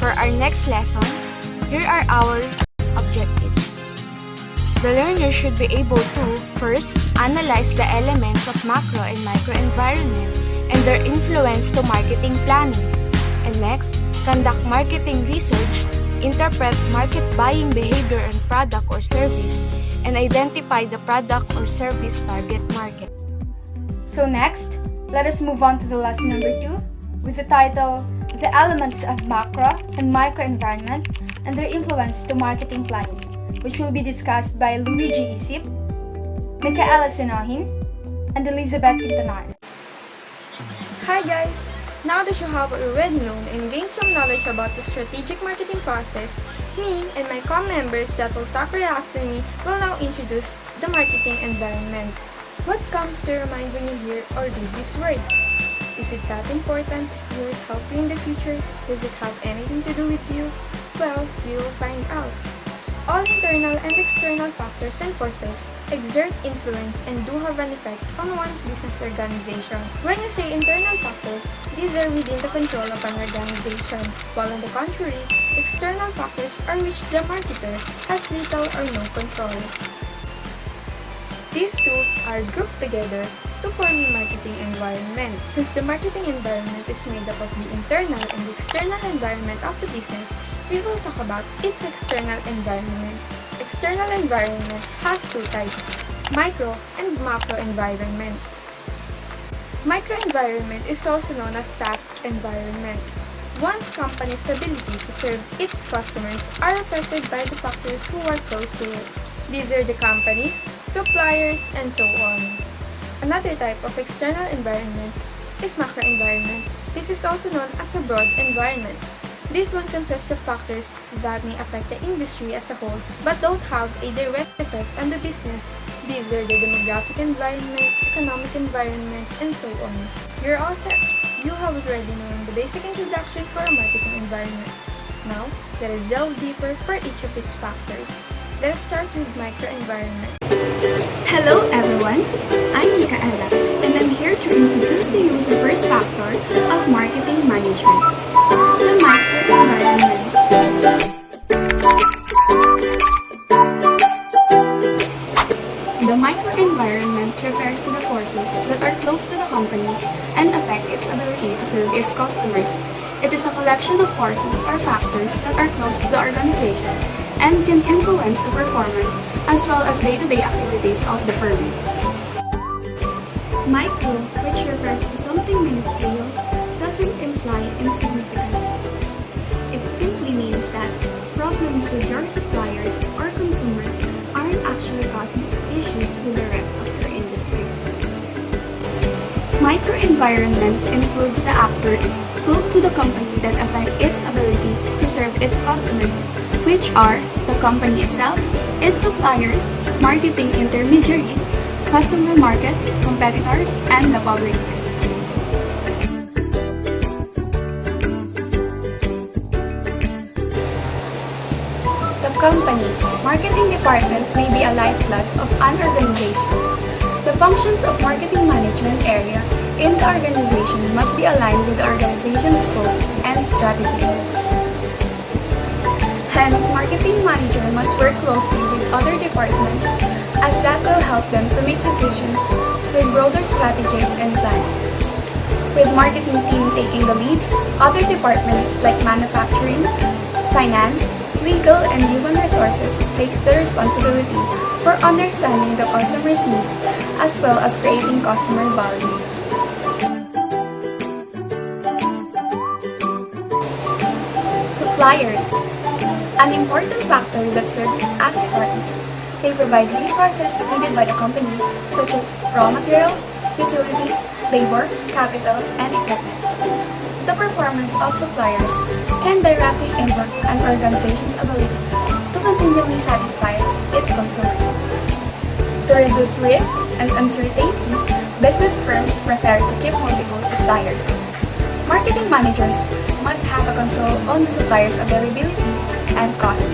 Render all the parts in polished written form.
For our next lesson, here are our objectives. The learner should be able to, first, analyze the elements of macro and microenvironment and their influence to marketing planning. And next, conduct marketing research, interpret market buying behavior on product or service, and identify the product or service target market. So next, let us move on to the lesson number 2 with the title, The Elements of Macro and Microenvironment and Their Influence to Marketing Planning, which will be discussed by Luigi Isip, Micaela Sinahin, and Elizabeth Quintanar. Hi guys! Now that you have already known and gained some knowledge about the strategic marketing process, me and my co-members that will talk right after me will now introduce the marketing environment. What comes to your mind when you hear or read these words? Is it that important? Will it help you in the future? Does it have anything to do with you? Well, we will find out. All internal and external factors and forces exert influence and do have an effect on one's business organization. When you say internal factors, these are within the control of an organization, while on the contrary, external factors are which the marketer has little or no control. These two are grouped together to form a marketing environment. Since the marketing environment is made up of the internal and the external environment of the business, we will talk about its external environment. External environment has two types, micro and macro environment. Micro environment is also known as task environment. One's company's ability to serve its customers are affected by the factors who are close to it. These are the companies, suppliers, and so on. Another type of external environment is macro environment. This is also known as a broad environment. This one consists of factors that may affect the industry as a whole but don't have a direct effect on the business. These are the demographic environment, economic environment, and so on. You're all set. You have already known the basic introduction for a marketing environment. Now, let us delve deeper for each of its factors. Let's start with microenvironment. Hello everyone, I'm Micaela and I'm here to introduce to you the first factor of marketing management, the microenvironment. The microenvironment refers to the forces that are close to the company and affect its ability to serve its customers. It is a collection of forces or factors that are close to the organization and can influence the performance as well as day-to-day activities of the firm. Micro, which refers to something minuscule, doesn't imply insignificance. It simply means that problems with your suppliers or consumers aren't actually causing issues with the rest of your industry. Microenvironment includes the actors close to the company that affect its ability to serve its customers, which are the company itself, its suppliers, marketing intermediaries, customer market, competitors, and the public. The company marketing department may be a lifeblood of an organization. The functions of marketing management area in the organization must be aligned with the organization's goals and strategies. Hence, marketing manager must work closely with other departments as that will help them to make decisions with broader strategies and plans. With marketing team taking the lead, other departments like manufacturing, finance, legal, and human resources takes the responsibility for understanding the customer's needs as well as creating customer value. Suppliers, an important factor that serves as partners. They provide resources needed by the company such as raw materials, utilities, labor, capital, and equipment. The performance of suppliers can directly impact an organization's ability to continually satisfy its consumers. To reduce risk and uncertainty, business firms prefer to keep multiple suppliers. Marketing managers must have a control on the supplier's availability and cost.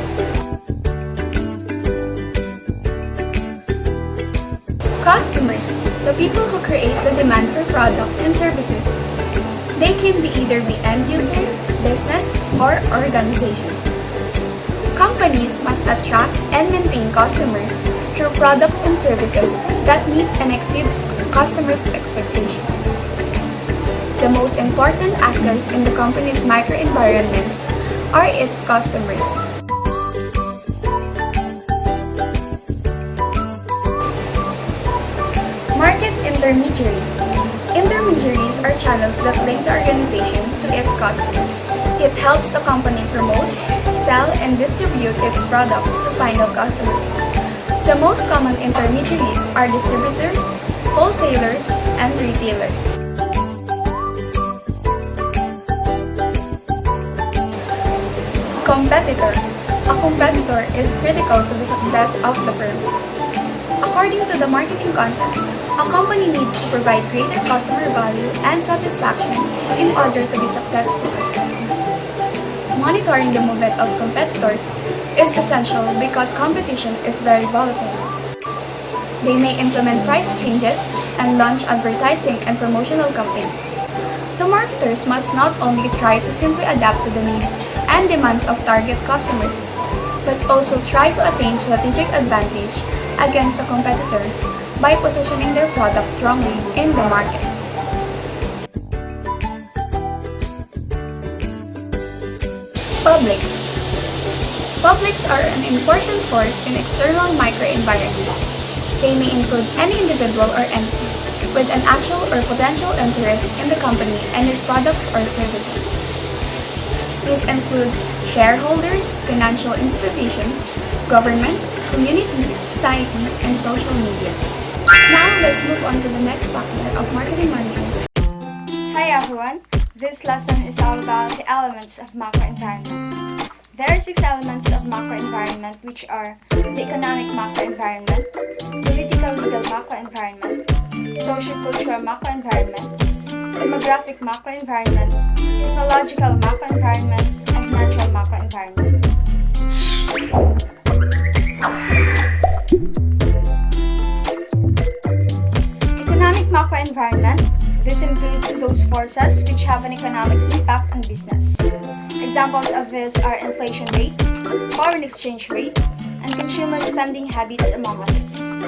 Customers, the people who create the demand for product and services. They can either be end users, business, or organizations. Companies must attract and maintain customers through products and services that meet and exceed customers' expectations. The most important actors in the company's microenvironment are its customers. Market intermediaries. Intermediaries are channels that link the organization to its customers. It helps the company promote, sell, and distribute its products to final customers. The most common intermediaries are distributors, wholesalers, and retailers. Competitors. A competitor is critical to the success of the firm. According to the marketing concept, a company needs to provide greater customer value and satisfaction in order to be successful. Monitoring the movement of competitors is essential because competition is very volatile. They may implement price changes and launch advertising and promotional campaigns. The marketers must not only try to simply adapt to the needs and demands of target customers, but also try to attain strategic advantage against the competitors by positioning their products strongly in the market. Publics. Publics are an important force in external microenvironment. They may include any individual or entity with an actual or potential interest in the company and its products or services. This includes shareholders, financial institutions, government, community, society, and social media. Now, let's move on to the next factor of marketing management. Hi everyone, this lesson is all about the elements of macroenvironment. There are 6 elements of macroenvironment, which are the economic macroenvironment, political legal macroenvironment, social-cultural macroenvironment, demographic macroenvironment, technological macroenvironment, and natural macroenvironment. Economic macroenvironment. This includes those forces which have an economic impact on business. Examples of this are inflation rate, foreign exchange rate, and consumer spending habits, among others.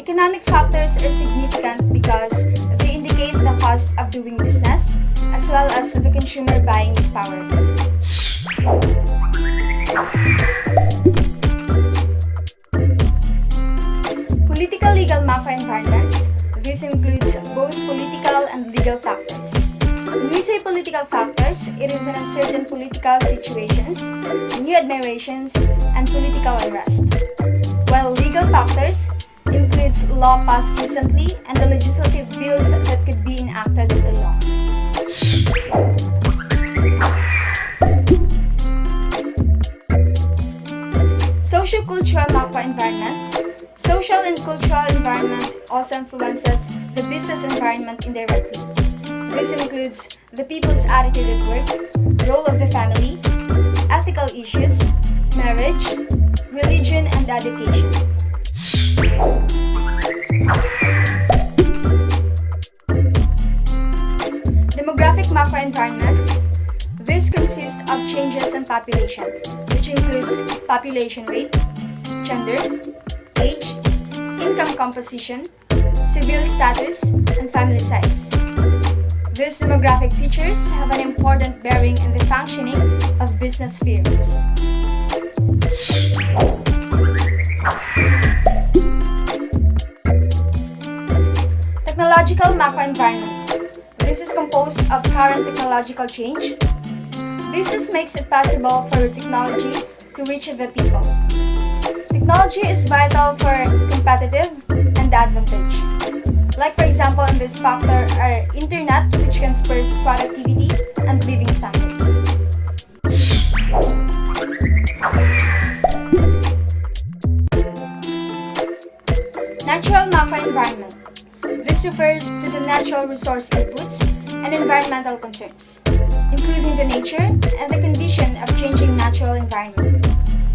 Economic factors are significant because they indicate the cost of doing business as well as the consumer buying power. Political legal macroenvironments. This includes both political and legal factors. When we say political factors, it is an uncertain political situations, new admirations, and political unrest. While legal factors includes law passed recently and the legislative bills that could be enacted into law. Socio-cultural macroenvironment. Social and cultural environment also influences the business environment indirectly. This includes the people's attitude at work, role of the family, ethical issues, marriage, religion, and education. Demographic macroenvironments. This consists of changes in population, which includes population rate, gender, age, income composition, civil status, and family size. These demographic features have an important bearing in the functioning of business firms. Technological macroenvironment. This is composed of current technological change. Business makes it possible for technology to reach the people. Technology is vital for competitive and advantage. Like for example, in this factor are internet, which can spur productivity and living standards. Natural macroenvironment. This refers to the natural resource inputs and environmental concerns, including the nature and the condition of changing natural environment.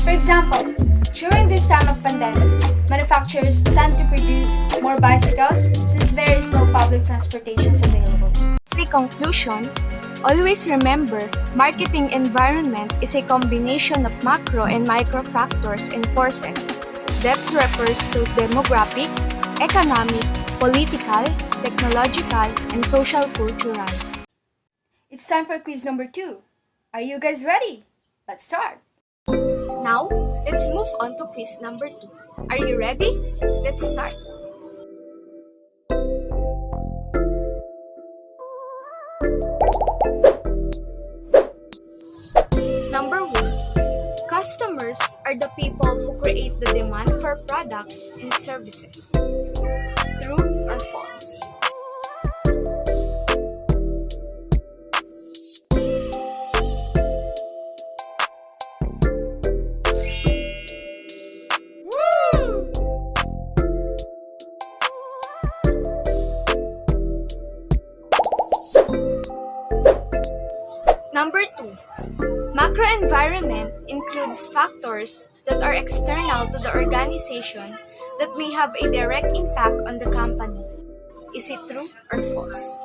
For example, during this time of pandemic, manufacturers tend to produce more bicycles since there is no public transportation available. As a conclusion, Always remember, marketing environment is a combination of macro and micro factors and forces. DEPS refers to demographic, economic, political, technological, and social cultural. It's time for quiz number 2. Are you guys ready? Let's start. Now, let's move on to quiz number 2. Are you ready? Let's start. Number 1. Customers are the people who create the demand for products and services. True or false? Number 2. Macro environment includes factors that are external to the organization that may have a direct impact on the company. Is it true or false?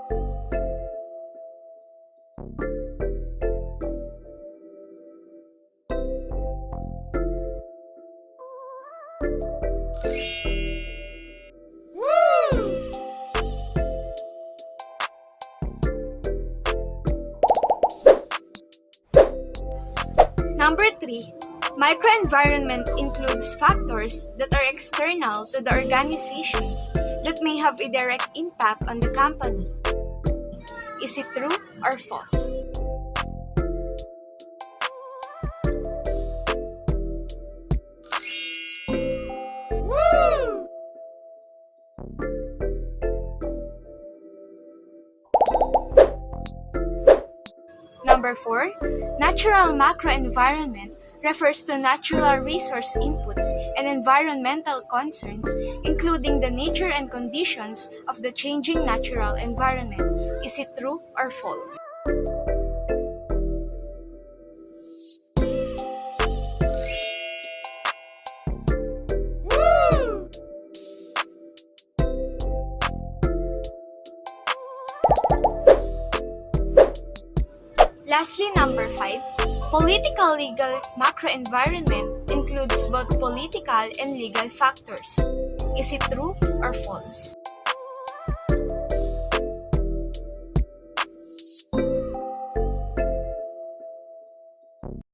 Number 3. Microenvironment includes factors that are external to the organizations that may have a direct impact on the company. Is it true or false? Number 4. Natural macroenvironment refers to natural resource inputs and environmental concerns, including the nature and conditions of the changing natural environment. Is it true or false? Lastly, number 5. Political legal macroenvironment includes both political and legal factors. Is it true or false?